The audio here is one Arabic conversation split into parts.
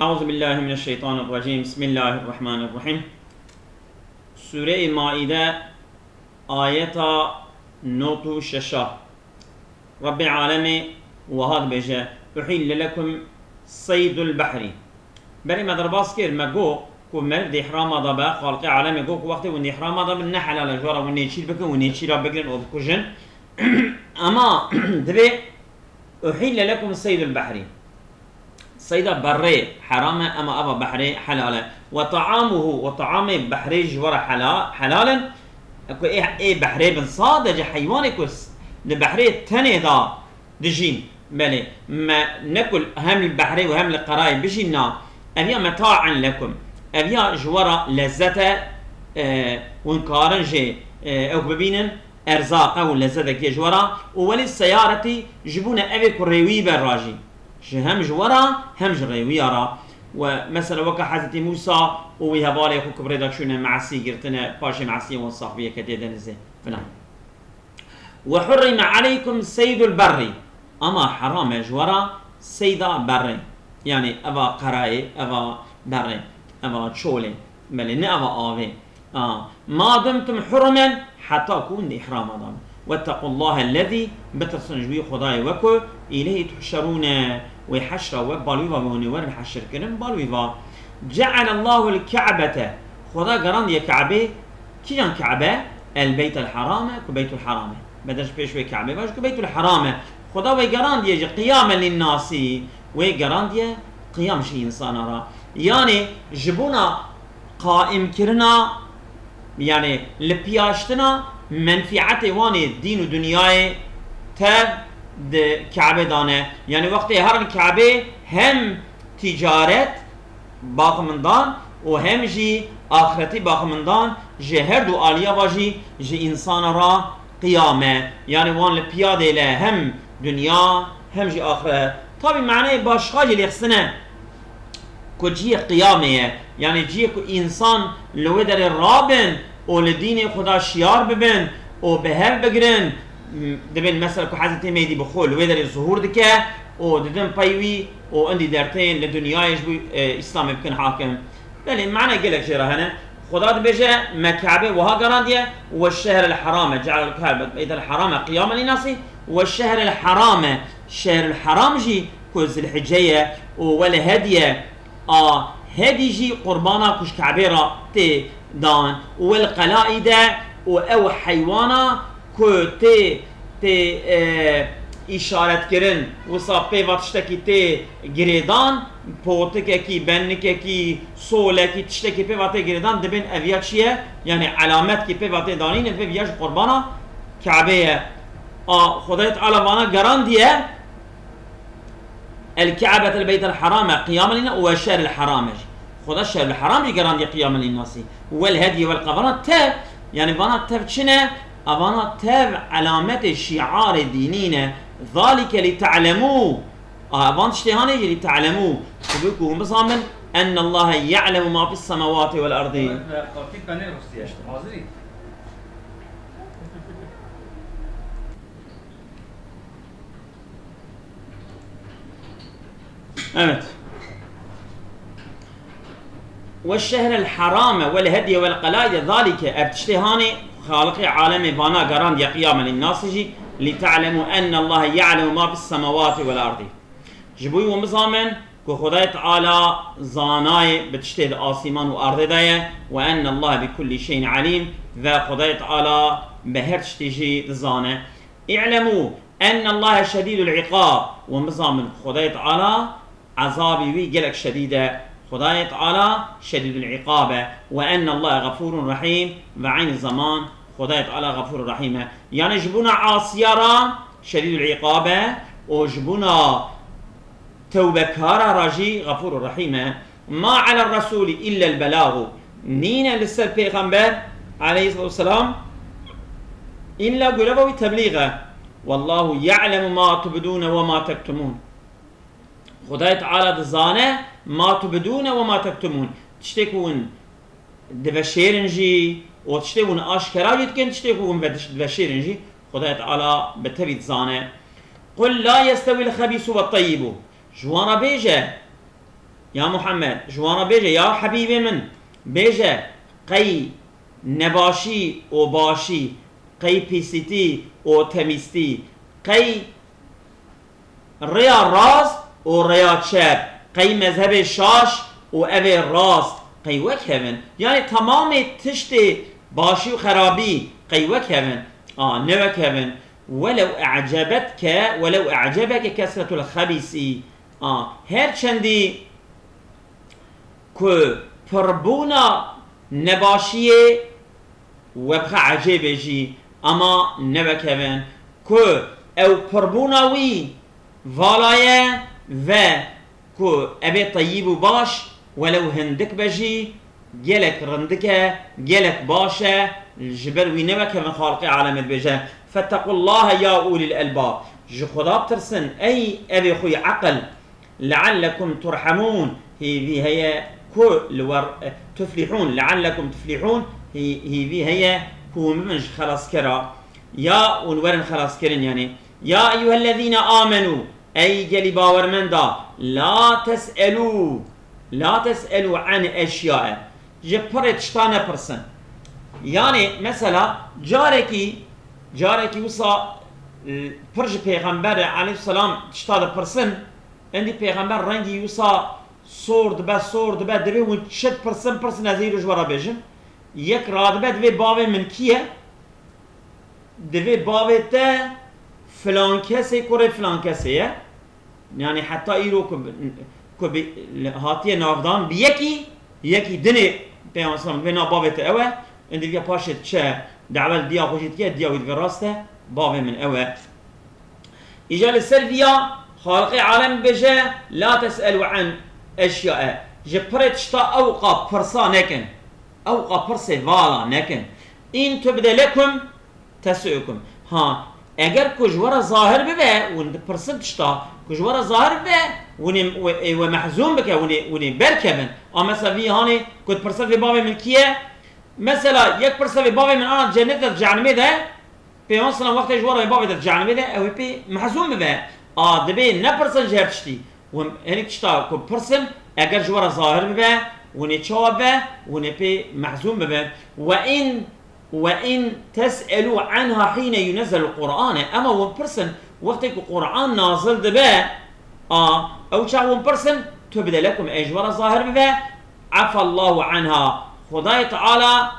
أعوذ بالله من الشيطان الرجيم بسم الله الرحمن الرحيم سورة مائدة آية نوتو ششا رب العالمين وهذا بجا أحل لكم صيد البحر بري ما درباس كير ما جو كو مرد إحرام هذا بقى خالق عالمي جو كو وقت وني إحرام هذا بالنحل على جوارا وني تشيل بكن وني تشيل بكن وبكوجن أما دبي أحل لكم صيد البحر صيد بري حرامة أما أبا بحري حلالة وطعام بحري جوارا حلالا اكو ايه بحري بنصادج حيوان كوس لبحري التاني دا دجين بلي ما ناكل هم البحري وهم القراي بجينا ابيا متاعا لكم ابيا جوارا لذته ونكارنجي او ببينن ارزاقه ولذته كي جوارا ولي السيارة جبونا ابي كريوي براجي هم جوارا هم جريوي را ومثلا وكا حضرت موسى ويهبالي اخو كبريدا شونا معسي قرتنا باشي معسي والصحبية كتيدا نزي فنان وحرم عليكم سيد البري اما حرام جوارا سيدا بري يعني ابا قراي ابا بري ابا تشولي بل نه ابا آوي ما دمتم حرما حتى كون احرام دام واتقوا الله الذي بترسنجوي خداي وكو اليه تحشرون ويحشر وبالويفا ونور حشر كلام بالويفا جعل الله الكعبة خدا قران يا كعبة كيان كعبة البيت الحرام كبيت الحرام بدش بيشوي كعبة باش كبيت الحرام خدا ويقران يجي قياما للناس ويقران يا قيام شي انسان را يعني جبونا قائم كرنا يعني لبياشتنا منفعت واني دين ودنياي تاب د كعبة دانه يعني وقت هر الكعبة هم تجارت باق من دان وهم جي آخرتي باق من دان جي هر دو آلية باجي جي انسان را قيامة يعني وان لبياده له هم دنيا هم جي آخرة طبعا معناه باشخاجي ليخسنه كو جي قيامة يعني جي كو انسان لو در الرابن و لدين خدا شيار ببن و بهر بگرن دبن مثلا كو حضرت ميدي بخول ويدر الظهور دكه و ددن بايوي و عندي درتين لدنيايش بو اسلام بكن حاكم بل معنى قالك شيرا هنا خدا بيجا مكعبه وها قرانديه والشهر الحرام جعل الكعبه بيت الحرام قياما للناس والشهر الحرام شهر الحرام جي كوز الحجيه ولا هديه هدي جي قربانا كش كعبيرا تي دان والقلائد او حيوانا كو تي اشارت کرن وصا پیوات تشتکی تی گریدان پوتکه کی بنکه کی سوله کی تشتکی پیوات گریدان دبن اویا چیه یعنی علامت کی پیوات دانین في بیاش قربانا کعبه خدای تعالی وانا گراندیه الكعبة البيت الحرام قياما لنا والشهر الحرام خدا الشهر الحرام يقراندي قياما للناس والهدي والقبرات تاب يعني وانا تاب شنو أبانا تاب علامة شعار دينينا ذلك لتعلموا أبان اشتهاني لتعلموا تبقوا بصامن أن الله يعلم ما في السماوات والأرض أمت والشهر الحرام والهدي والقلائد ذلك ابتشتهاني خالق عالم فانا قران يا قيام للناس جي لتعلموا ان الله يعلم ما في السماوات والارض جبوي ومزامن كو خداي تعالى زاناي بتشتهد آسمان وارض دايه وان الله بكل شيء عليم ذا خداي تعالى بهرش تجي زانه اعلموا ان الله شديد العقاب ومزامن خداي تعالى عذابي وي قلك شديده خداي تعالى شديد العقاب وأن الله غفور رحيم وعين الزمان خداي تعالى غفور رحيم يعني جبونا عاصيارا شديد العقاب وجبونا توبكارا راجي غفور رحيم ما على الرسول إلا البلاغ نينا لسه البيغمبر عليه الصلاة والسلام إلا قلبوا تبليغه والله يعلم ما تبدون وما تكتمون خداي تعالى دزانه ما تبدون وما تكتمون تشتكون دبشيرنجي وتشتكون اشكرا يتكن تشتكون دبشيرنجي خداي تعالى بتبي دزانه قل لا يستوي الخبيث والطيب جوانا بيجا يا محمد جوانا بيجا يا حبيبي من بيجا قي نباشي او باشي قي بيسيتي او تميستي قي ريا راس او ريا شاب قي مذهب الشاش او اوي راس قي وكهن يعني تمام تشتي باشي وخرابي قي وكهن نوكهن ولو أعجبك كثرة الخبيث هر چندی که پربونا نباشیه و بخ عجیبه جی اما نبکوین که او پربونا وی والایه و که ابی طیب و باش ولو هندک بجی گلک رندکه گلک باشه جبر وی نبکوین خالق عالم بجه فاتقوا الله يا أولي الألباب جو خدا بترسن أي أبي خوي عقل لعلكم ترحمون هي كل تفلحون لعلكم تفلحون هي كو ممنج خلاص كرا يا ونورن خلاص كرن يعني يا أيها الذين آمنوا أي جلي باور من دا لا تسألوا عن أشياء جبرت شتانا برسن يعني مثلا جاركي وصا برج پیغمبر علیه السلام تشتاد پرسن اندی پیغمبر رنگی وصا سورد به دوی و چت پرسن از ایروش ورا بیجن یک راد به دوی باوی من کیه دوی باوی تا فلان کسی کره فلان کسیه یعنی حتی ایرو که هاتیه نافدان بی یکی دنی پیغمبر اسلام دوی نا باوی تا اوه اندی بیا پاشت چه دعوال دیا خوشید که دیا وید راسته بابي من أوى إجال السلفية خالق عالم بجا لا تسألوا عن أشياء جبرت شتا أوقع برصا نكن أوقع برصة فالا نكن إن تبدأ لكم تسؤكم اگر كجورا ظاهر ببه ون برصنت شتا كجورا ظاهر ببه ومحزون بك وني بركبن مثلا في هاني كنت برصنت في بابي من كيه مثلا یک برصنت في بابي من أنا جنة جهنم ده پیامبر سلام وقتی جوارا بابی داد جهنم ده او پی محزون ببه دبی نه پرسن جهرشتی و هنیک چتا کو پرسن اگر جوارا ظاهر ببه و نچاب ببه و نپی محزون ببه و این تسألوا عنها حين ينزل القرآن اما و پرسن وقتی که قرآن نازل دبه او چه و پرسن تبدأ لكم اجوارا ظاهر ببه عفى الله عنها خدای تعالی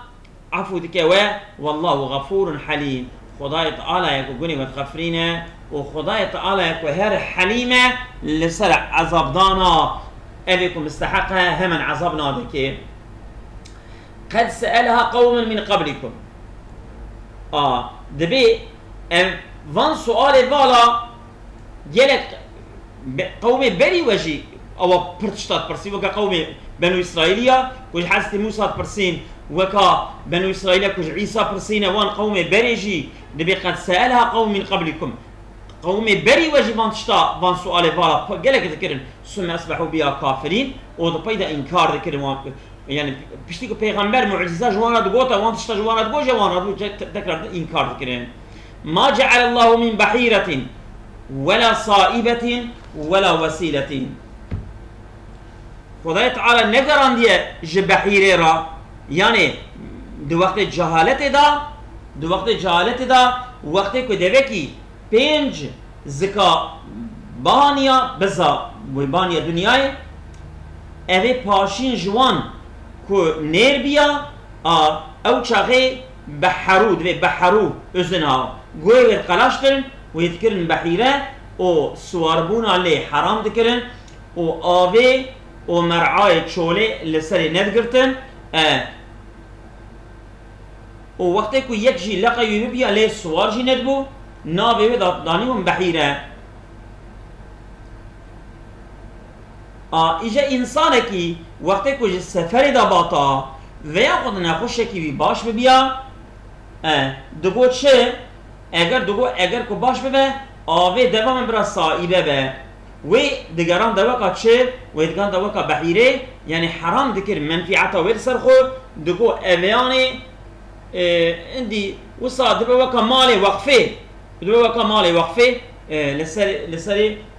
عفو دكوا والله غفور حليم خدای تعالی يكو گوني متغفرين وخدای تعالی يكو هر حليمه لسرع عذاب دانا ابيكم مستحقها همن عذابنا دكي قد سألها قوم من قبلكم دبي فان سؤال بالا جلك قوم بري وجي او برتشتات برسي وكا قوم بنو اسرائيليا وش حاسة موسى برسين وكا بنو إسرائيل كج عيسى برسينا وان قوم بريجي دبي قد سألها قوم من قبلكم قوم بري وجي وان تشتا وان سؤال فالا قالك ذكرن ثم أصبحوا بها كافرين ودبيدا إنكار ذكرن يعني بشتيكو پیغمبر معجزة جوانا دقوتا وان تشتا جوانا دقو جوانا ذكر إنكار ذكرن ما جعل الله من بحيرة ولا صائبة ولا وسيلة خدای تعالی نگران دیه جبحیره را یعنی دو وقت جهالت دا وقتی که دوه کی 5 زکا بانیا بزا و بانیا دنیای اوه پاشین جوان که نیر بیا او چاقه بحرو ازنها گوه قلاش کرن و یدکرن بحیره و سواربونا لی حرام دکرن و آوه و مرعای چوله لسری ندگرتن و وقتی که یک جی لقی بیا لی سوار جی ندبو ناوی دانی و بحیره ایجا انسانه کی وقتی که سفری دا باتا و یا خود نخوشه کی باش ببیا دگو چه اگر که باش ببه آوه دوام برا سائبه به و دگران دوکا چه و دگران دوکا بحیره یعنی حرام دکر منفعتا وید سر خود دگو اویانه اندی وصا دوکا مال وقفه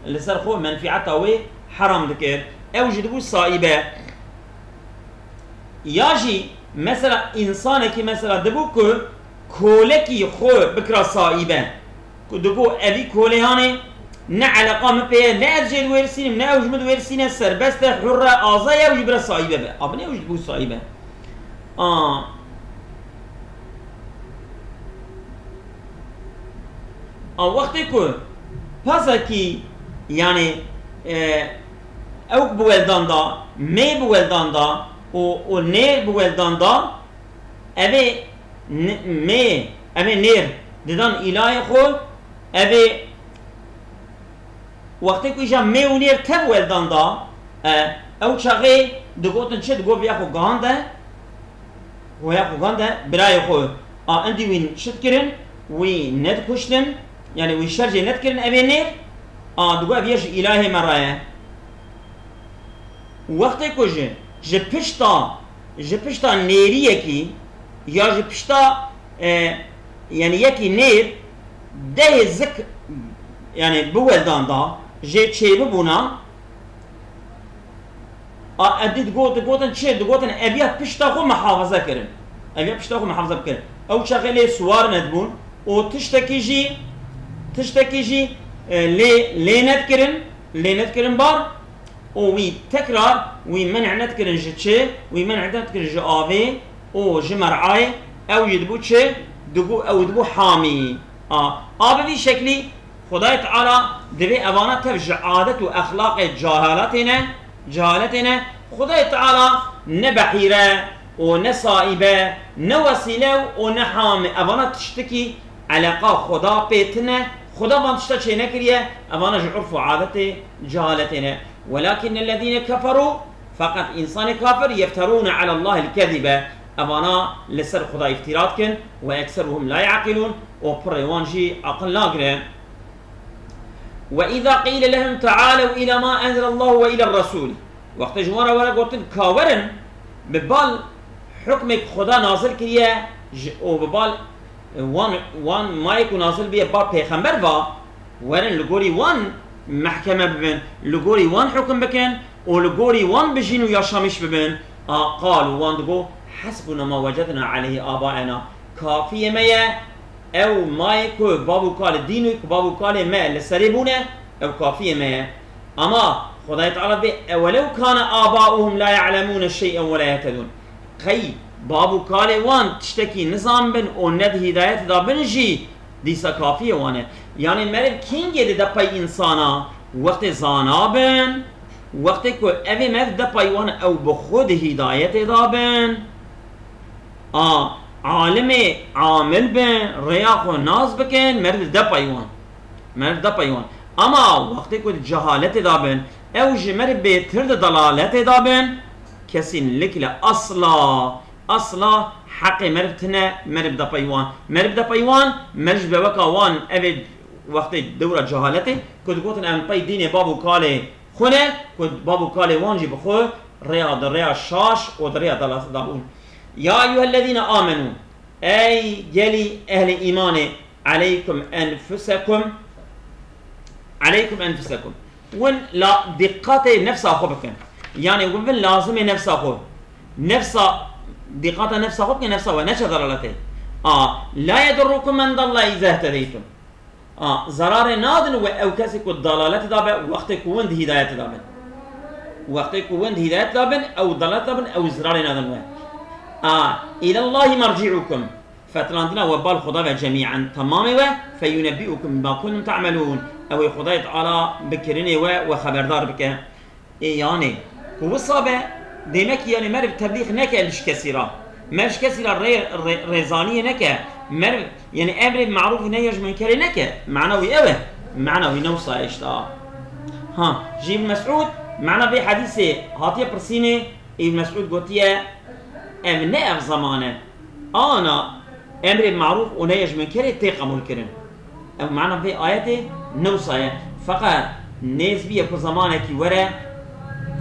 لسر خود منفعتا و حرام دکر او جدبو صائبه ياجي مثلا انسان كي مثلا دبو كو كولكي خو بكرا صائبه دبو ابي كولياني نه علاقه مبيه نه اجل ورسين نه اوجمد ورسين سربست حره ازايا وجبر صائبه به ابني وجدبو صائبه وقتی که پس کی یعنی اوک بولدان دا می بولدان دا و نیر بولدان دا اوه نیر دیدن الهی خود اوه وقتی که ایجا می و نیر تب بولدان دا او چاقی دگوتن چه دگو بیا خو گانده برای خود اندی وین شد کرن وی ند کشتن يعني ويشرجي نذكرن أبي نير دقوا بيج إلهي مرايا وقت كوجه جبشتا نيرية كي يا جبشتا يعني يكي نير ده زك يعني بولدان دا جي تشي ببونا أدي دقوتن تشي دقوتن أبيات بشتا خو محافظة كرن أبيات بشتا خو محافظة كرن أو شغلة سوار ندبون و تشتكي جي لينت كرن بار وي تكرار وي منع نتكرن جتشي وي منع نتكرن جي آوي او جي مرعاي او يدبو تشي دبو او دبو حامي بي شكلي خداي تعالى دبي اوانا تفجع عادة و اخلاق جهالتنا خداي تعالى نبحيرة و نصائبة نوسيلة و نحامي اوانا تشتكي علاقة خدا بيتنا خدا ما تشتا شيء نكريه أمانة عرف وعادته جهالتنا ولكن الذين كفروا فقط إنسان كافر يفترون على الله الكذبة أمانة لسر خدا افتراض كن وأكثرهم لا يعقلون وبريوانجي أقل لاقرين وإذا قيل لهم تعالوا إلى ما أنزل الله وإلى الرسول وقت جوارا ولا قلت كاورن ببال حكمك خدا نازل كريه وببال وان ما يكون نازل بيه بار پیغمبر ورن لغوري وان محكمة ببن لغوري وان حكم بكن ولغوري وان بجين وياشامش ببن قالوا وان دقو حسبنا ما وجدنا عليه آبائنا كافية ميا او ما يكو بابو قال دينو بابو قال ما لسريبونه او كافية ميا اما خداية تعالى بي ولو كان آباؤهم لا يعلمون شيئا ولا يهتدون خي بابو كالي وان تشتكي نظام بن او ند هدايت دا بنجي ديسا كافية وانه يعني مرد كين يدي دا باي انسانا وقت زانا بن وقت كو اوه مرد دا باي وان او بخود هدايت دا بن عالم عامل بن رياق و ناز بكن مرد دا باي وان اما وقت كو جهالت دا بن او جمرد بيترد دلالت دا بن كسين لكلا اصلا حق مربتنا مرب دا بايوان مرج بوكا وان ابد وقت دورة جهالته كنت قلت ان باي دين بابو كالي خونه كنت بابو كالي وانجي بخو ريا شاش و ريا دلالة دابون يا ايها الذين امنوا اي يلي اهل ايمان عليكم انفسكم ون لا دقات نفس اخوبكم يعني ون لازم نفس اخو نفس دقات نفس اخوك نفسه ونشر ضلالته لا يضركم من ضل اذا اهتديتم ضرار نادن او كسك الضلالات دابا وقتك وند هداية دابن او ضلالات دابن او ضرار نادن الى الله مرجعكم فتلاندنا وبال خدا جميعا تماما فينبئكم بما كنتم تعملون او خدا تعالى بكرني وخبردار بك يعني هو الصابع demek yani merv tebliğ neke eliş kesira merv kesira rezaniye neke merv yani emri maruf nehyi münker neke معنوي اوه معنوي نوصى اشتا جيب مسعود معنا في حديث هاتيه برسينه ابن مسعود قوتيه ام نقف زمانه انا امر معروف ونهي منكر تقبل كرن او معنا في اياته نوصى فقط نسبيه في زمانه كي ورا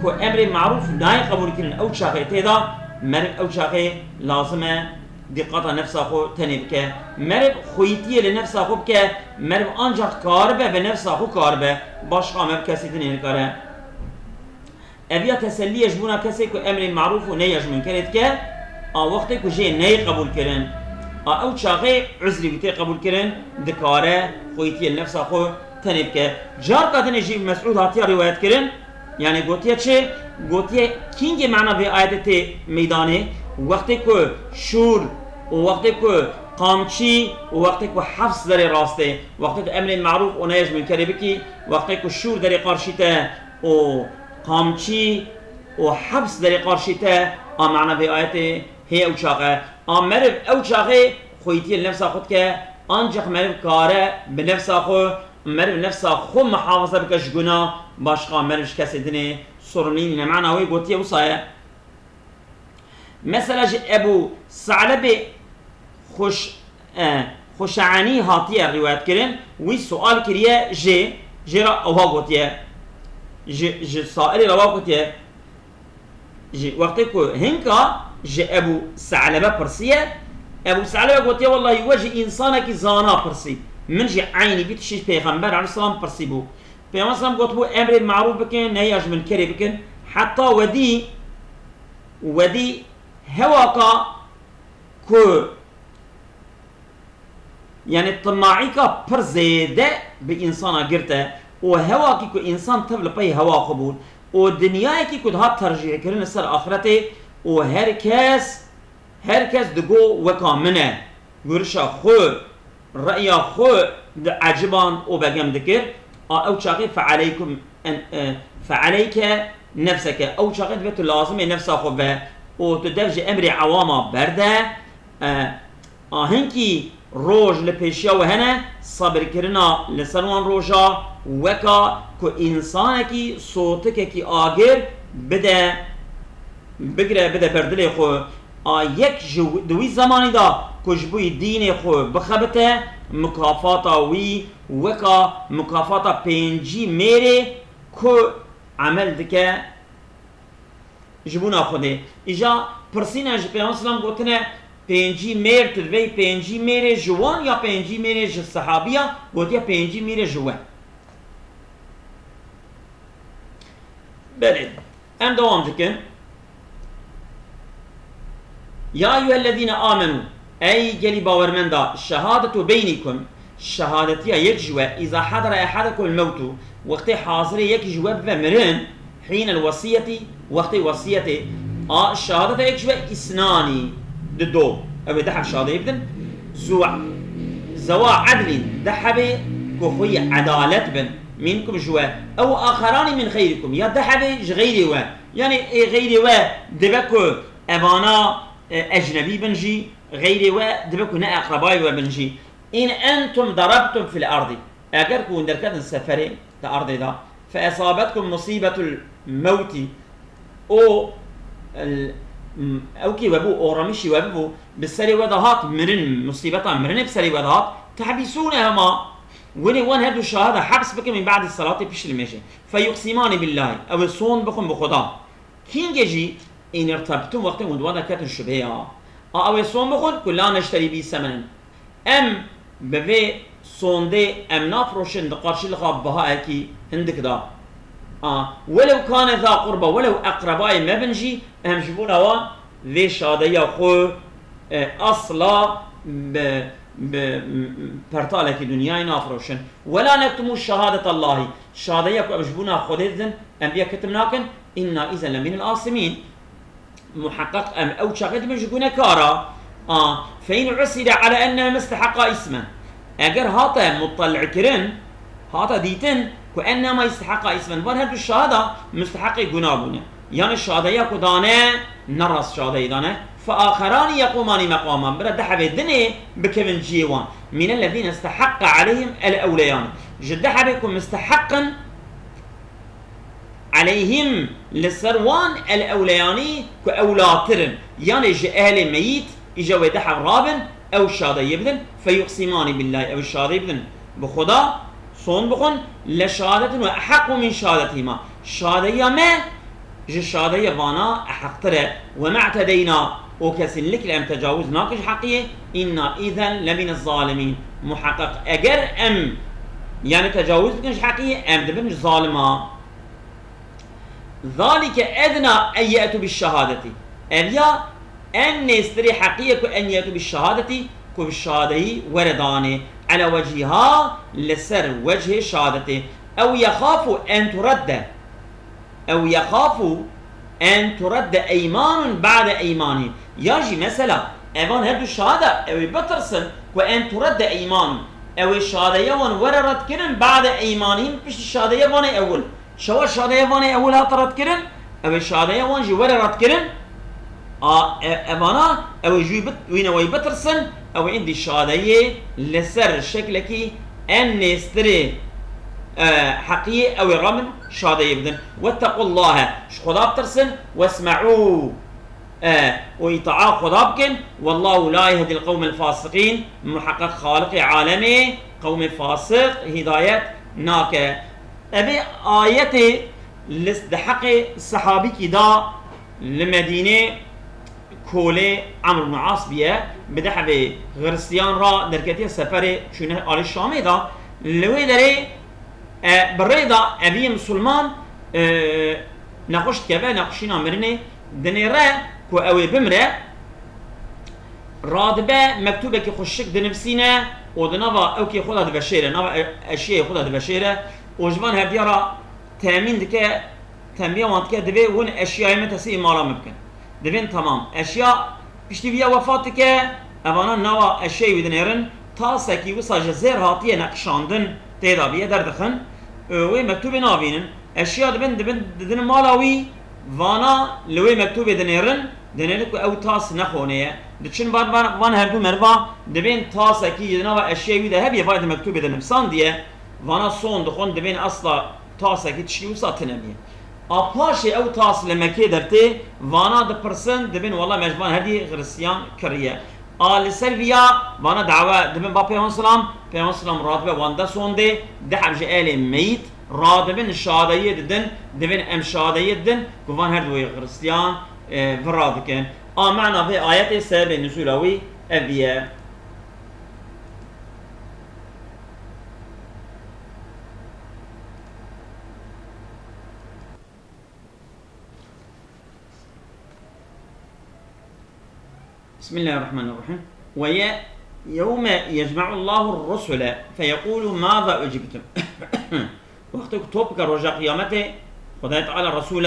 كو امر معروف ناي قبول كرن او شاقي تيدا مرق او شاقي لازمه دقت نفسه خو تنبك مرق خويتيه لنفسه خو بك مرق انجا كاربه بنفسه خو كاربه باشقا مب کسی تنین کاره ابيا تسليه جبونا كسي كو امر معروف و نهي منكر كه وقتی کو جه نهي قبول کرن او چاغه عذری بيتي قبول کرن دکاره خویتی النفس خو تنب که جار قدن جی مسعود هاتیا روایت کرن يعني قوتيه چه قوتيه كينج معنى في آيات ميدانه وقتی کو شور و وقتی کو قامچی و وقتی کو حفظ در راسته وقتی کو امر معروف و نهی منکر بکی وقتی کو شور در قارشیته و قامچی و حبس در قارشیته معنى في آيات هي او چاقه مرف او چاقه خویتی النفس خود که انجخ مرف کاره بنفس خو مرف نفس خو محافظه بکش گناه باشقا مرفش کسی دنه سرنين معنى هو قوتيه وصايا مثلا ابو ثعلبه خوشعاني هاتيه الروايات كرن وي سؤال كريه جي را اوها قوتيه جي سائل روا قوتيه جي وقتكو هنكا جي ابو ثعلبه برسيه ابو ثعلبه قوتيه والله وجه انسانك زانا برسي من جي عيني بيت شي پیغمبر عليه السلام برسي بو پیغمبر اسلام قلت بو امر معروف بكن نهي عن منكر بكن حتى ودي هواكا كو يعني الطماعيكا پر زيده بإنسانا قرته وهواكي كو إنسان تبل بي هوا قبول ودنياكي كو دهات ترجيح كرن السر آخرته وهركز دقو وكا منه قرشا خو رأيا خو عجبان وبقام ذكر او شاقي فعليك نفسك او شاقي بيت لازم نفسك خو وتدفج امر عوامه برده هنكي روج لپیشیا و هنه صبر کرنا لسروان روجا وکا که انسانکی صوتک کی آگر بده بردل خو یک دوی زمانی دا کجبوی دین خو بخبته مکافاتا وی وکا مکافاتا پینجی میره که عمل دکه جبونا خوده ایجا پرسینه پیامبر اسلام گوتنه پنجی میر تدوی پنجی میر جوان یا پنجی میر صحابیه گوتیا پنجی میر جوان بله ام دوام دکن يا أيها الذين آمنوا أي جلي باورمندا الشهادة بينكم شهادتي يكجوا إذا حضر أحدكم الموت وقت حاضر يكجوا بمرن حين الوصية وقت وصيته الشهادة يكجوا إثنان دو أو دحب شهادة يبدن زوا عدل دحب كخوي عدالة بن منكم جوا أو آخران من خيركم يا دحب غيري و يعني غيري و دبكو أبانا أجنبي بنجي غيري و دبكو نا أقربائي و بنجي إن أنتم ضربتم في الأرض أجركم دركات السفر الأرض دا فأصابتكم مصيبة الموت أو كي وبو أو رمشي وبو بالسري وضهات مرن مصيبتها مرن بسري وضهات تحبسونهما ولي وان هدو الشهادة حبس بك من بعد الصلاة بيش المشي فيقسمان بالله أو الصون بكم بخدا كين جي إن ارتبتم وقت ودوانا كاتن شبهة أو الصون بخون كلا نشتري بي ثمنا أم بفي صون دي أم نافروشن دقارش لغاب بها أكي هندك دا ولو كان ذا قربة ولو أقرباء ما بنجي أهم جبونا و ذي شادية خو أصلا برطالة دنياي نافروشن ولا نكتموا شهادة الله شادية كو أجبونا خودذن أنبياء كتمناكن إنا إذا لمن الآثمين محقق أم أو شاقد مجبونا كارا فإن عسر على أنها مستحق اسما أجر هاتا مطلع كرن هاتا ديتن كأنما يستحق اسما وهذا الشهادة مستحق جنابنا يعني الشهادة كدانة نرس شهادة دانة فآخران يقومان مقاما برد دحب الدنيا بكفن جيوان من الذين استحق عليهم الأوليان جد حبكم مستحقا عليهم للسروان الأولياني كأولاترن يعني جاء ميت إجا دحب رابن أو الشهادة يبدن فيقسمان بالله أو الشهادة يبدن بخدا صون بخون لشهادة وأحق من شهادتهما شهادة ما جشهادة وانا أحق ترى وما اعتدينا وكسن لك لأم تجاوز ناقش حقية إنا إذا لمن الظالمين محقق أجر أم يعني تجاوز بكنش حقية أم دبنش ظالمة ذلك أدنى أن يأتوا بالشهادة أبيا أن يستري حقيقة أن يأتوا بالشهادة كبالشهادة وردانه على وجهها لسر وجه الشهادة أو يخافوا أن ترد أيمان بعد أيمانهم يجي مثلا أيضا هدو الشهادة أو بترسل وأن ترد أيمان أو الشهادة يوان وررت كرن بعد أيمانهم بش الشهادة يوان أول شو الشهادة يوان أولها ترد كرن أو الشهادة يوان جي وررت كرن أبانا أو جوي وين وي بترسل أو عندي الشهادة لسر شكلك أن يستري حقيقة أو الرمل شهادة يبدن واتقوا الله خدا بترسل واسمعوا ويطاعوا خدا بكن والله لا يهدي القوم الفاسقين محقق خالق عالمي قوم فاسق هداية ناك أبي آية لحق الصحابي كدا لمدينة كولي عمرو بن العاص بيه بدح به غرسيان را دركتي سفر شونه آل الشامي دا لوي داري بريدا أبي مسلمان نقشت كبه نقشينا مرنه دنيره كو اوي بمره رادبه مكتوبه كي خوشك دنفسينه ودنوا او كي خدا دبشيره نوا اشياء خدا دبشيره وجبان هديرا تامين دكه تنبيه وانتكه دبي ون اشياء متسي مالا ممكن دبين تمام اشياء بشتي فيها وفاتك اوانا نوا اشياء ودنيرن تاسكي وسا جزير هاتيه نقشاندن تيدا بيه دردخن و مكتوب نابينن اشياء دبن مالاوي وانا لوي مكتوب دنيرن دنيرك او تاس نخونه دچن بعد وان هردو مروا دبن تاس کی جناب اشیاء وی ده هبی باید مکتوب دنفسان دیه وانا صون دخون دبن اصلا تاس کی تشی وساتنمیه اپاش او تاس لمکه درته وانا د پرسن دبن والله مجبان هدی غرسیان کریه آل سلویا وانا دعوه دبن با پیغمبر سلام راتبه واندا سونده ده حبج ال میت رادبن شادیه ددن دبن ام شادیه ددن گوان هر دوی غرسیان فرادكن معنى في آيات سبب نزولوي أبيه بسم الله الرحمن الرحيم يوم يجمع الله الرسل فيقول ماذا أجبتم وقت توبك رجاء قيامته خدای تعالى الرسول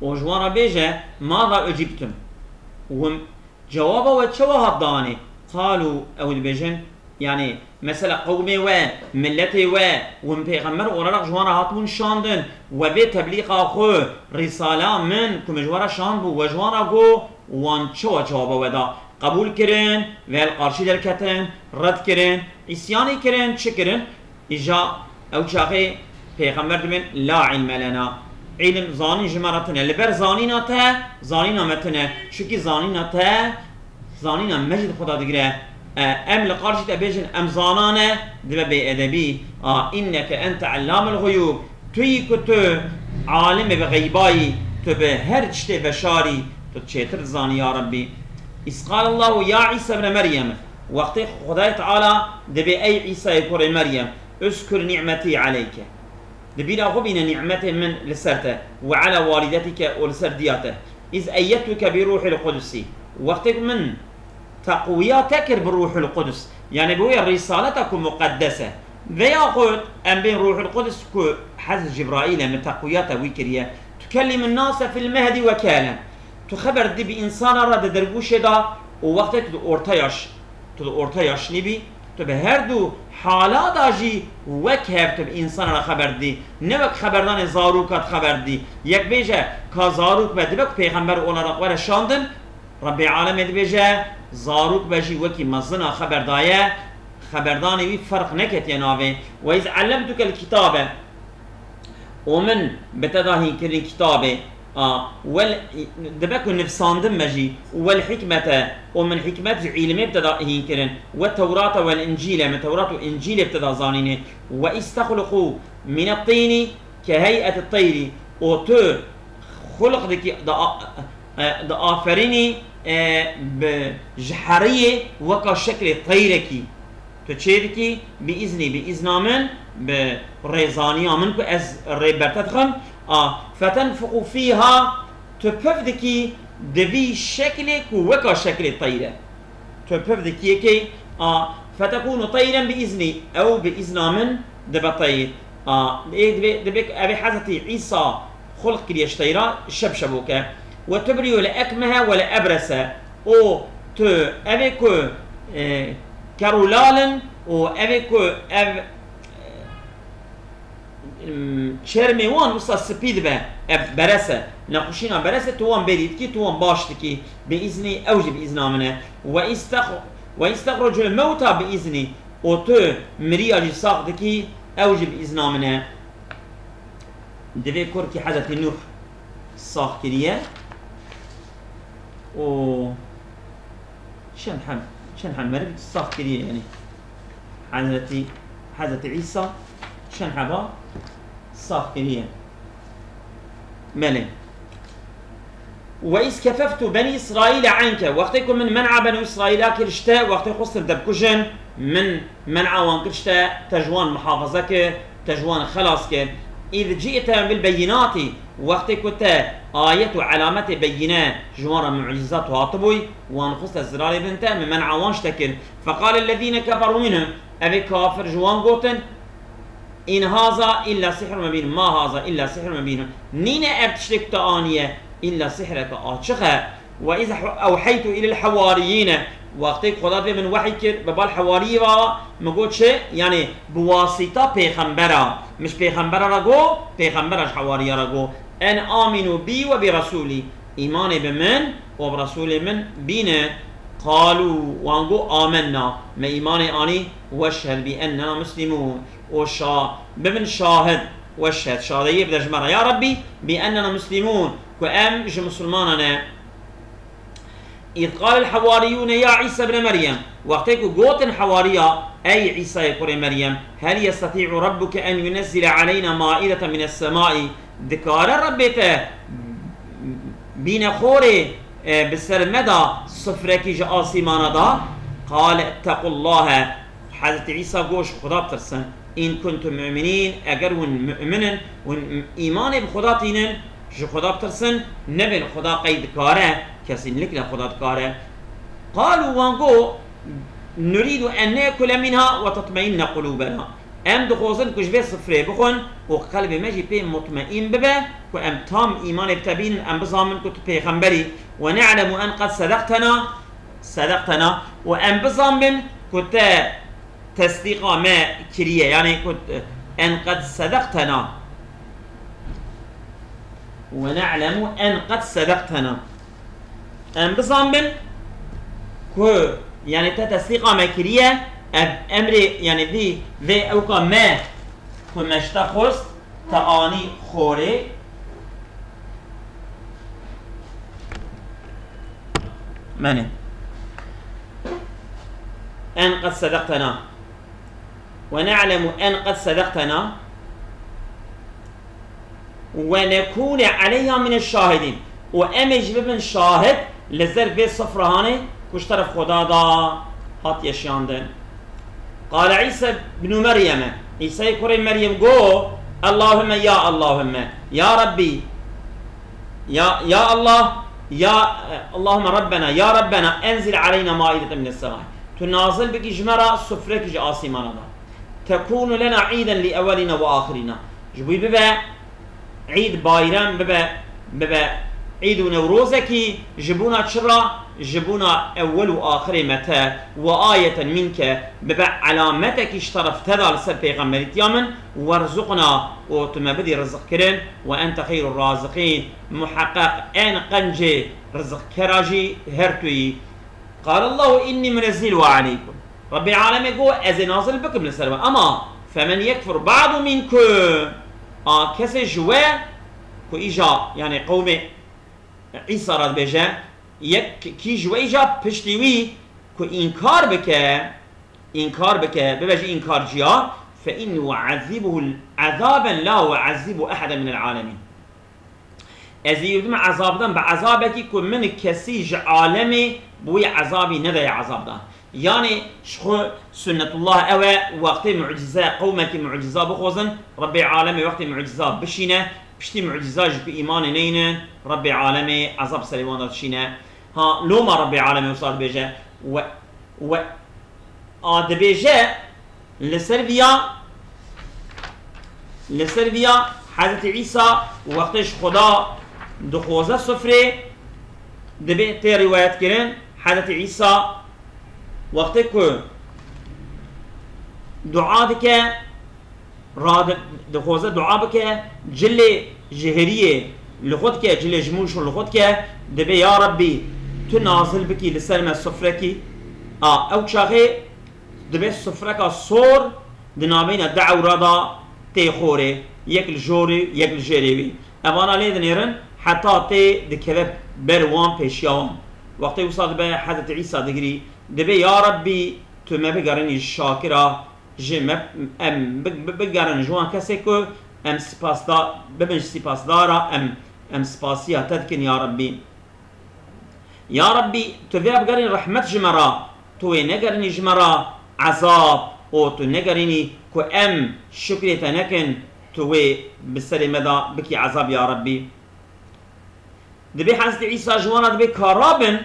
وجوارا بيجا ماذا أجبتم وجوابه وتشوه الضاني قالوا أو البيجن يعني مثلا قومي و ملتي و ومبيغمر ورق جوارا هاتون شاندن وبي تبليغ أخو رسالة من كم جوارا شاندبو وجوارا قو وان تشوه جوابه ودا قبول كرن والقارشي در كتن رد كرن إسياني كرن چه كرن إجا أو شاقي بيغمر دمن لا علم لنا علم زاني جمرتنا لبر زانينا تا زانينا متنا شكي زانينا تا زانينا مجد خدا دقره ام لقارجي تبيجن ام زانانه دبا بأدبي إنك أنت علام الغيوب توي كتو عالم بغيباي تبه هر چته بشاري تو چتر زاني يا ربي إذ قال الله يا عيسى ابن مريم وقت خدای تعالى دبي أي عيسى يقول مريم اذكر نعمتي عليك دبينا غبنا نعمته من لسرته وعلى والدتك ولسردياته إذ أيدتك بروح القدس وقتك من تقوياتك بروح القدس يعني بوي رسالتك مقدسة ويأخذ أن بين روح القدس حز جبرائيل من تقوياته ويكريا تكلم الناس في المهد وكالا تخبر دي بإنسان رد دربوش دا ووقتك تدورتياش نبي تبه هر دو حالات آجی وک هفت به انسان را خبر دی نه وک خبردان زاروکات خبر دی یک بیجه که زاروک بده بک پیغمبر اونا را قوار شاندن رب العالم دی بیجه زاروک بجی وکی مزنا خبردایه خبردانی وی فرق نکت یناوه و از علمتک الكتابه ومن بتداهی کرین کتابه دبكو نفساندم مجي والحكمة ومن حكمة علم ابتدا هينكرن والتوراة والإنجيل من التوراة والإنجيل ابتدا زانين واستخلقوا من الطين كهيئة الطير وتو خلق دك دا آفريني بجحرية وكا شكل طيركي تشيركي بإذن من بريزانيا منكو از ريبرتتخم فتنفق فيها تبفدكي دبي شكلك وكا شكل الطيرة تبفدكي كي فتكون طيرا بإذني أو بإذن من دبطير دبك أبي حضرتي عيسى خلق كريش طيرا شبشبوك وتبري ولا أكمها ولا أبرسة أو تو أبيكو كارولالن و أبيكو شرميوان وصل سبيد به برسه نقوشينا برسه توان بريد كي توان باشتكي بإذني أوجي بإذن منه ويستخرج الموتى بإذني وتو مرياجي ساقدكي أوجي بإذن منه دبي كوركي حدث نوح صاح كريه و شنحن مربط صاح كريه يعني حضرت عيسى شنحبا صاح كريه ملي وإذ كففت بني إسرائيل عنك وقتكم من منع بني إسرائيل كرشتا وقت خصر دبكجن من منع وان كرشتا تجوان محافظك تجوان خلاصك إذ جئت بالبينات وقت كنت آية وعلامة بينات جوار معجزات وعطبوي وان خصر الزرار بنتا من منع وانش تكر فقال الذين كفروا منهم أبي كافر جوان قوتن إن هذا إلا سحر مبين ما هذا إلا سحر مبين نين أبتشرك تآنية إلا سحرك آتشخة وإذا أوحيت إلى الحواريين وقتك خدات من وحي كر ببال حواري با مقول شيء يعني بواسطة پیغمبرا مش پیغمبرا رگو پیغمبرش حواري رگو أن آمنوا بي وبرسولي إيمان بمن وبرسول من بينا قالوا وانقو آمنا ما إيماني آني واشهد بأننا مسلمون بمن شاهد واشهد شهادية بدأ جمرة يا ربي بأننا مسلمون كأم مسلماننا إذ قال الحواريون يا عيسى بن مريم وقتك قوت حواريا أي عيسى يقول مريم هل يستطيع ربك أن ينزل علينا مائدة من السماء ذكار ربته بين خوري بسر مدى صفرك جاء آسمان دا قال اتقوا الله حضرت عيسى قوش خدا بترسن إن كنتم مؤمنين أجر مؤمنين وإيمان بخدا تينن جو خدا بترسن نبل خدا قيد كاره كسي لك خدا كاره قالوا وانقو نريد أن نأكل منها وتطمئن قلوبنا ام دخوزن كش في صفري بخون وقلب ماجي بي مطمئن ببه وام تام ايمان بتبين ام بزامن كنت پیغمبري ونعلم ان قد صدقتنا وام بزامن كنت تصديق ما كريه يعني كنت ان قد صدقتنا ونعلم ان قد صدقتنا ام بزامن كو يعني تصديق ما كريه امري يعني ذي اوقا ما كمشتخص تاني خوري ماني ان قد صدقتنا ونعلم ان قد صدقتنا ونكون عليها من الشاهدين وامج بمن شاهد لزر في صفرهاني كش طرف خدا دا هات يشياندن قال عيسى بن مريم عيسى يقول مريم قو اللهم يا ربي يا الله اللهم ربنا يا ربنا انزل علينا مائدة من السماء تنازل بك جمرة سفرك آسمانا تكون لنا عيدا لأولنا وآخرنا جبوي ببا عيد بايران ببا عيد ونوروزك جبونا شرا جبونا أول وآخر متى وآية منك ببع علامتك اشترف تذا لسر پیغمبر يامن وارزقنا وتما بدي رزق كرن وأنت خير الرازقين محقق أن قنجي رزق كراجي هرتوي قال الله إني منزل عليكم رب العالمين يقول أزي نازل بكم لسر أما فمن يكفر بعض منكم كسي جوا كو إجا يعني قوم عيسى راد بجا یک کی جویجا پشتیوی که انکار بکه ببجی انکار جیا فإنه عذبه عذابا لا أعذب أحد من العالمين ازی یودم عذاب دن بعذابکی که من کسی عالمی بوی عذابی ندای عذاب دن يعني شخو سنة الله أو وقت معجزة قومك معجزة بخوزن ربي عالمي وقت معجزة بشينة بشتي معجزاج بإيمان نينه رب العالمين عذاب سليمان تشينه ها لو ما رب العالمين وصار بيجا و بيجا لسربيا حضرت عيسى وقتش خدا دخوزه سفره دبي تي روايات كرن حضرت عيسى وقت که دعا بکه راد دخوزه دعا بکه جل جهریه لخود که جل جموش لخود که دبی یا ربی تو نازل بکی لسر ما سفره کی او شاخه دبی سفره کا صور دنابین دعو رادا تی خوره یک الجوری یک الجریوی اوانا لید نیرن حتی تی دکره بروان پیشیان وقتی وصاد به حضرت عیسی دگری دبی یا ربی تو ما بگرنی شاکرا جم بگرن جوان کسی که ام سپاس دا ببنج سپاس دارا ام سپاسیا تدکن یا ربی تو وی بگرنی رحمت جمرا تو نگرنی جمرا عذاب او تو نگرنی که ام شکری تنکن تو وی بسر مدا بکی عذاب یا ربی دبی حضرت عیسی جوانا دبی کارابن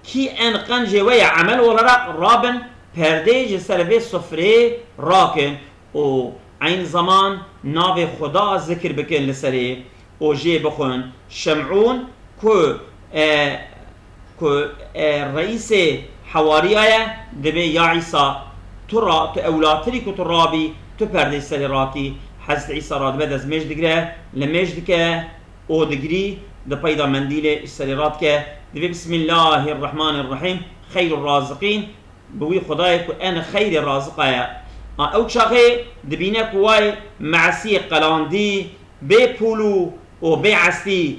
کی ان قنجه وی عمل ولا رابن پرده جسر به سفره راکن او این زمان ناو خدا ذکر بکن لسره او جه بخون شمعون که رئیس حواریه دبی یا عیسی تو اولاتری که تو رابی تو پرده سر راکی حضرت عیسی را دبی دز مجدگره لمجدگه او دگری ده پیدا مندیل سریرات که دبی بسم الله الرحمن الرحیم خیر الرازقین بوی خدای که انا خیر رازقه او چاقه دبینه کوای معسی قلاندی بی پولو و بی عستی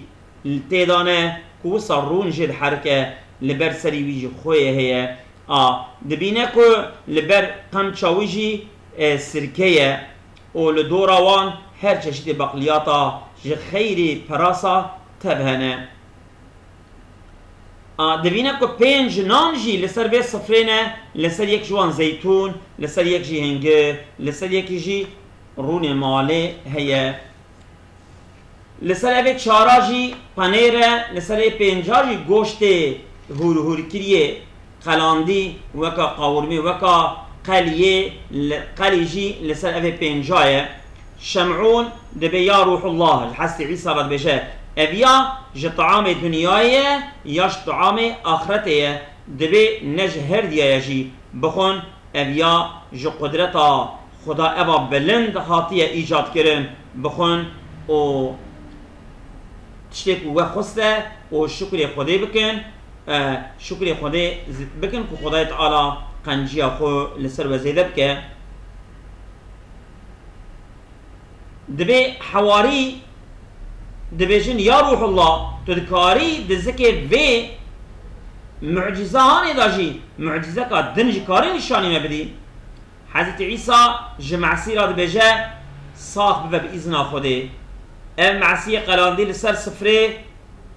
تیدانه کو سرون جد حرکه لبر سری ویجی خویه هیه دبینه که لبر قمچاویجی سرکیه و لدوراوان هر چشت بقلیاتا جه خیری پراسا تبهنه دبینه که 5 نان جی لسر به سفرینه لسر یک جوان زیتون لسر یک جی هنگه لسر یک جی رون ماله هیه لسر اوه 4 جی پنیره لسر 5 جی گوشت هور کریه قلاندی وکا قورمی وکا قلی جی لسر اوه 5 شمعون دبی یا روح الله حس عیسی رد بشه اویا جه طعام دنیایه یاش طعام آخرته دبی نج هر دیایه جی بخون اویا جه قدرتا خدا اوه بلند حاتیه ایجاد کرن بخون و تشتیک و خسته و شکر خدا بکن شکر خدا بکن که خدای تعالی قنجی خو لسر وزیده بکن دبی حواری دبیجن یا روح الله تو دکاری دزکه وی معجزه هانی داجی معجزه که دنج کاری نشانی مبدی حضرت عیسی جمعسی را دبیجه ساخت به بإذن خوده ام معسی قلاندی لسر سفره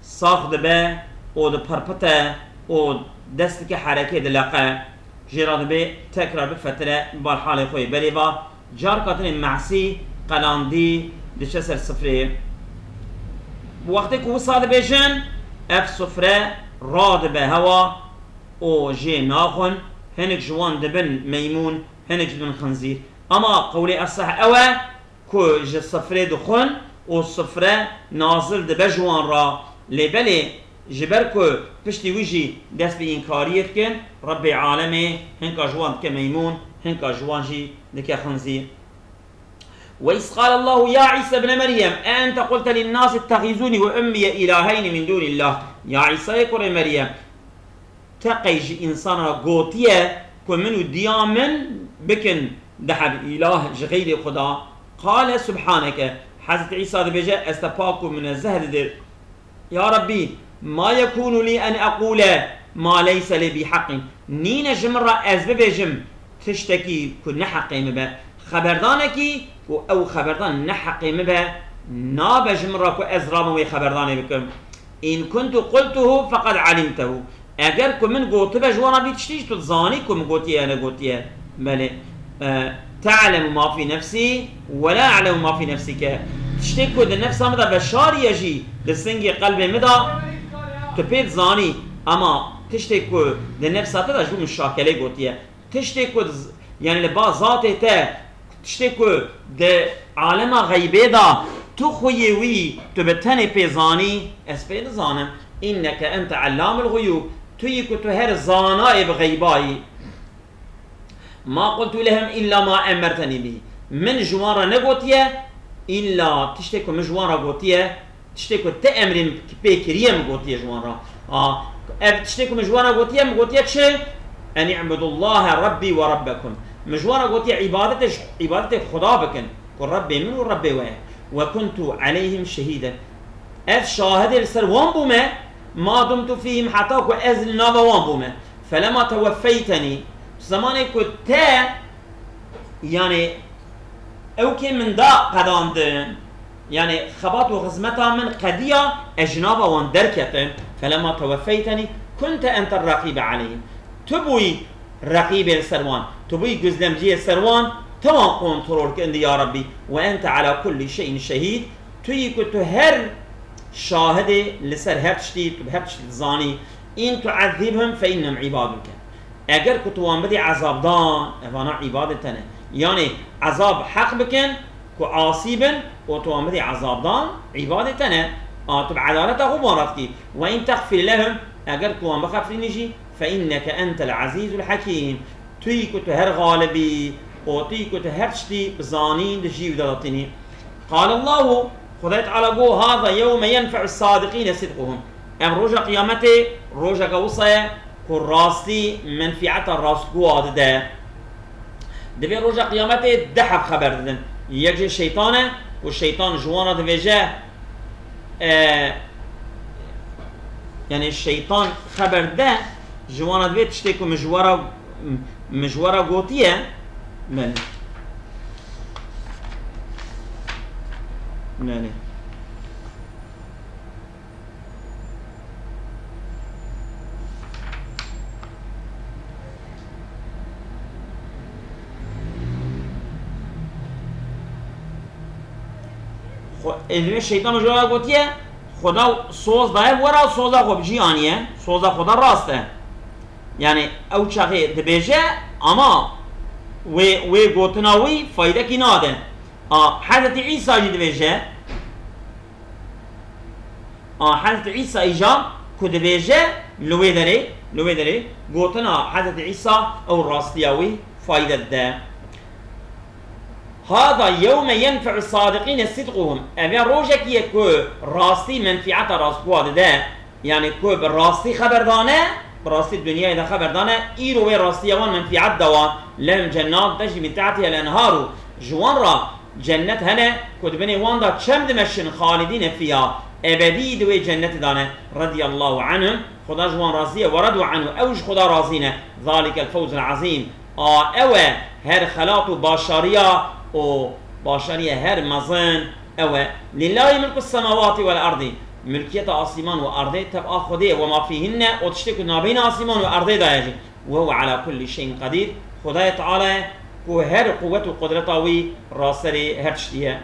ساخت به او ده پرپته او دست که حرکه دلقه جیرا دبی تکرار بفتره بالحال خوی بلی با جار کاتن معسی قلاندی دچه سر سفره وقتی که وصاد بیشن اف سفره راد به هوا او جه ناخن هنک جوان دبن میمون هنک دبن خنزیر اما قولی اصح اوه که جه سفره دخن و سفره نازل دبه جوان را لیبلی جبر که پشتی ویجی دست به انکاریت کن رب العالمه هنکا جوان که میمون هنکا جوان جی دکه خنزیر وإذ قال الله يا عيسى ابن مريم أنت قلت للناس اتخذوني وأمي إلهين من دون الله يا عيسى يقول مريم تقيج إنسان قوتية كمنو ديامن بكن دحب إله غير خدا قال سبحانك حضرت عيسى بجاء استفاكم من الزهد يا ربي ما يكون لي أن أقول ما ليس لي بحق نين جمرة أزبب جم تشتكي كن حقي مبا خبردانكي و او خبردان نحقي مبا ناب جمرة كو ازرام وي خبرداني بكم إن كنت قلته فقد علمته اگر كو من قوت بجوانا بيتشتيش تتظاني كو من قوتيه انا قوتيه بله تعلم ما في نفسي ولا أعلم ما في نفسك تشتكو ده نفس مدا بشار يجي لسنجي قلب مدا تبيت زاني اما تشتكو ده نفس تدا جو مشاكله قوتيه تشتكو يعني لبا ذاته تا تشتكو ده عالم غيبه دا تو خويوي تبتني بيزاني اسبيد زانم انك انت علام الغيوب تو يكو تو هر زانا بغيباي ما قلت لهم الا ما امرتني به من جوارا نقوتيه الا تشتكو من جوارا قوتيه تشتكو تأمرين بكريه مقوتيه جوارا تشتكو من جوارا قوتيه چه ان اعبدوا الله ربي وربكم مجوارا قوتيه عبادتك خدا بكن قل ربي من وربي وين وكنت عليهم شهيدا اذ شاهد السر وانبوما ما دمت فيهم حتى ازل نابا وانبوما فلما توفيتني زماني كنت يعني او كي من دا قداندن يعني خبات وغزمتها من قدية اجنابا وان دركتن فلما توفيتني كنت انت الرقيب عليهم تبوي رقيب السروان تبوي قزلمجي السروان تمام كنترول كندي يا ربي وانت على كل شيء شهيد توي كنت هر شاهد لسر هرتشتي بهرتشتي زاني ان تعذبهم فانهم عبادك اگر كنت وامدي عذاب دان اوانا عبادتنا يعني عذاب حق بكن كو عاصيبن وتوامدي عذاب دان عبادتنا تب عدالته غبارتك وان تغفر لهم اگر كو بخفر نجي فانك انت العزيز الحكيم توي كنت هر غالبي وتي كنت هرشتي بزانين لجي ودلتني قال الله خديت على قو هذا يوم ينفع الصادقين صدقهم ام روجا قيامته روجا قوصة كل راستي منفعة الراس قواد ده دبي روجا قيامته دحب خبر دن يجي الشيطان والشيطان جوانا دبيجا يعني الشيطان خبر ده جوانا دبي تشتكو مجوارا قوتيه من ناني الشيطان مجرد قوتيه خدا صوز ده ورا صوزا خب جيانيه صوزا خدا راسته يعني او چاقه دبيجه اما و گوتناوی فایده کی ناده حضرت عیسی جد ویجه حضرت عیسی ایجا کد ویجه لوی داره گوتنا حضرت عیسی او راستیاوی فایده ده هذا يوم ينفع الصادقين صدقهم أبي روجك يكو راستي منفعة راستقواد ده يعني كو بالراستي خبر دانه براسي الدنيا إذا خبر دانا إيرو وين راستي وان منفعة دوان لهم جنات تجري من تحتها الأنهار جوان را جنة هنا كود بني وان دا چم دمشن خالدين فيها أبدي دوي جنة دانا رضي الله عنهم خدا جوان راضية وردوا عنه أوج خدا راضينا ذلك الفوز العظيم أوه هر خلاط باشارية أو باشارية هر مزن أوه لله ملك السماوات والأرض ملكية آسمان وأرض تبقى خديه وما فيهن وتشتكي ما بين آسمان وأرض دايجي وهو على كل شيء قدير خدايا تعالى وهر قوة وقدرته راسري هرشتيه